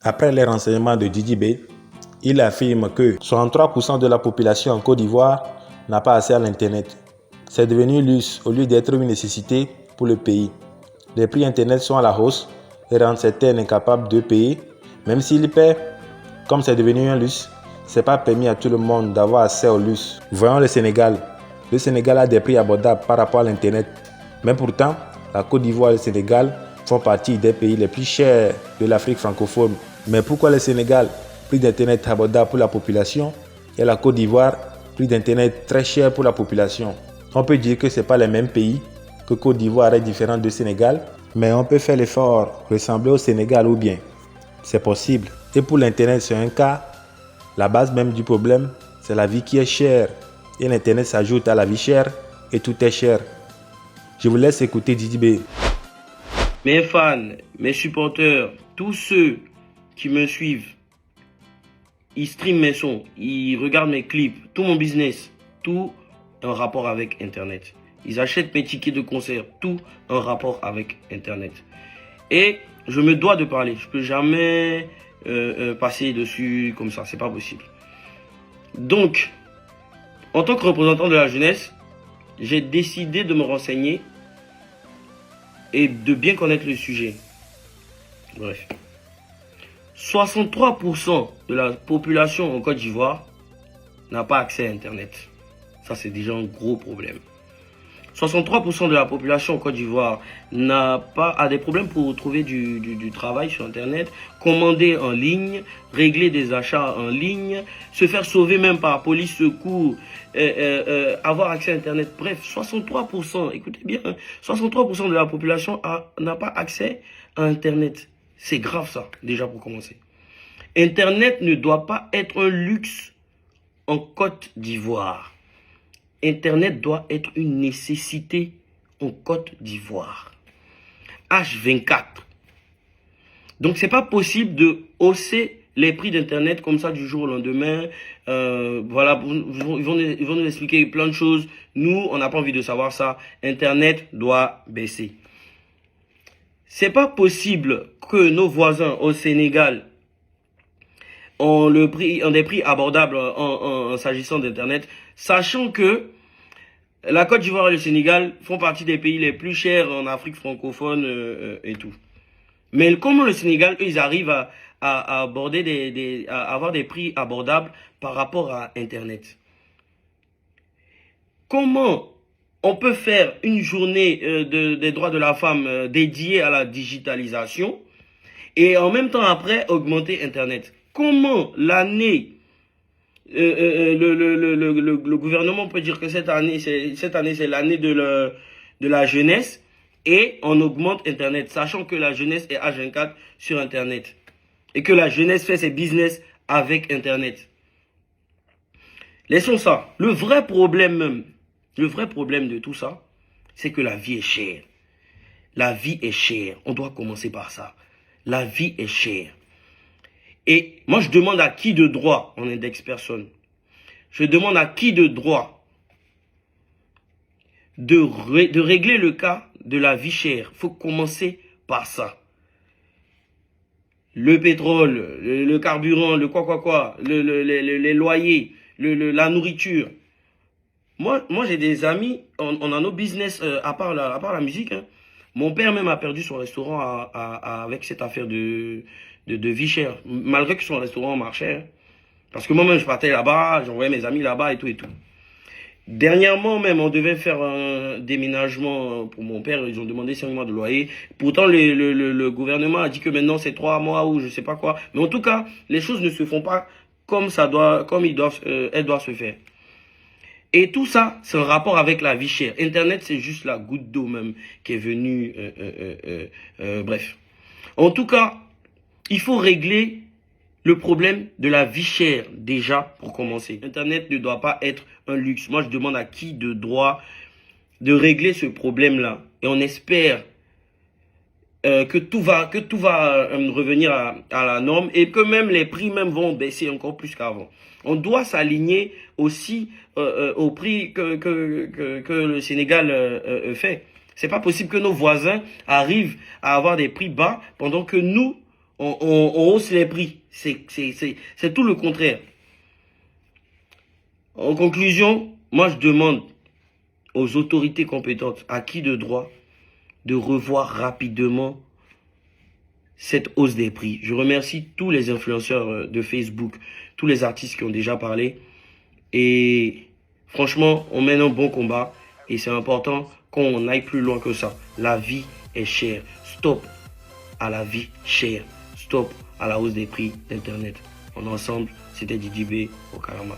Après les renseignements de Didi B, il affirme que 63% de la population en Côte d'Ivoire n'a pas accès à l'Internet. C'est devenu luxe au lieu d'être une nécessité pour le pays. Les prix Internet sont à la hausse et rendent certains incapables de payer, même s'ils paient. Comme c'est devenu un luxe, c'est pas permis à tout le monde d'avoir accès au luxe. Voyons le Sénégal. Le Sénégal a des prix abordables par rapport à l'Internet. Mais pourtant, la Côte d'Ivoire et le Sénégal font partie des pays les plus chers de l'Afrique francophone. Mais pourquoi le Sénégal, prix d'Internet abordable pour la population, et la Côte d'Ivoire, prix d'Internet très cher pour la population? On peut dire que ce n'est pas les mêmes pays, que Côte d'Ivoire est différente du Sénégal, mais on peut faire l'effort, ressembler au Sénégal ou bien. C'est possible. Et pour l'Internet, c'est un cas. La base même du problème, c'est la vie qui est chère. Et l'Internet s'ajoute à la vie chère et tout est cher. Je vous laisse écouter Didi B. Mes fans, mes supporters, tous ceux qui me suivent, ils streament mes sons, ils regardent mes clips, tout mon business, tout en rapport avec Internet. Ils achètent mes tickets de concert, tout en rapport avec Internet. Et je me dois de parler, je peux jamais passer dessus comme ça, c'est pas possible. Donc, en tant que représentant de la jeunesse, j'ai décidé de me renseigner et de bien connaître le sujet. Bref. 63% de la population en Côte d'Ivoire n'a pas accès à Internet. Ça, c'est déjà un gros problème. 63% de la population en Côte d'Ivoire a des problèmes pour trouver du travail sur Internet, commander en ligne, régler des achats en ligne, se faire sauver même par police, secours, avoir accès à Internet. Bref, 63%, écoutez bien, 63% de la population n'a pas accès à Internet. C'est grave ça, déjà pour commencer. Internet ne doit pas être un luxe en Côte d'Ivoire. Internet doit être une nécessité en Côte d'Ivoire. H24. Donc, c'est pas possible de hausser les prix d'Internet comme ça du jour au lendemain. Voilà, ils vont nous expliquer plein de choses. Nous, on n'a pas envie de savoir ça. Internet doit baisser. C'est pas possible que nos voisins au Sénégal ont des prix abordables en s'agissant d'Internet, sachant que la Côte d'Ivoire et le Sénégal font partie des pays les plus chers en Afrique francophone et tout. Mais comment le Sénégal, eux, ils arrivent à aborder à avoir des prix abordables par rapport à Internet? Comment on peut faire une journée des droits de la femme dédiée à la digitalisation et en même temps après augmenter Internet? Comment l'année, le gouvernement peut dire que cette année c'est l'année de la jeunesse et on augmente Internet, sachant que la jeunesse est H24 sur Internet et que la jeunesse fait ses business avec Internet. Laissons ça. Le vrai problème de tout ça, c'est que la vie est chère. La vie est chère. On doit commencer par ça. La vie est chère. Et moi, je demande à qui de droit, on indexe personne, je demande à qui de droit de régler le cas de la vie chère. Il faut commencer par ça. Le pétrole, le carburant, le les loyers, la nourriture. Moi j'ai des amis, on a nos business à part la musique. Hein. Mon père même a perdu son restaurant avec cette affaire de vie chère, malgré que son restaurant marchait. Hein. Parce que moi-même, je partais là-bas, j'envoyais mes amis là-bas et tout et tout. Dernièrement même, on devait faire un déménagement pour mon père, ils ont demandé 5 mois de loyer. Pourtant, le gouvernement a dit que maintenant c'est 3 mois ou je sais pas quoi. Mais en tout cas, les choses ne se font pas comme elles doivent se faire. Et tout ça, c'est un rapport avec la vie chère. Internet, c'est juste la goutte d'eau même qui est venue. Bref. En tout cas, il faut régler le problème de la vie chère déjà pour commencer. Internet ne doit pas être un luxe. Moi, je demande à qui de droit de régler ce problème-là. Et on espère que tout va revenir à la norme et que même les prix même vont baisser encore plus qu'avant. On doit s'aligner aussi au prix que le Sénégal fait. C'est pas possible que nos voisins arrivent à avoir des prix bas pendant que nous, on hausse les prix. C'est tout le contraire. En conclusion, moi je demande aux autorités compétentes, à qui de droit, de revoir rapidement cette hausse des prix. Je remercie tous les influenceurs de Facebook, tous les artistes qui ont déjà parlé. Et franchement, on mène un bon combat et c'est important qu'on aille plus loin que ça. La vie est chère. Stop à la vie chère. Stop à la hausse des prix d'Internet. On est ensemble, c'était DJ B au Kalama.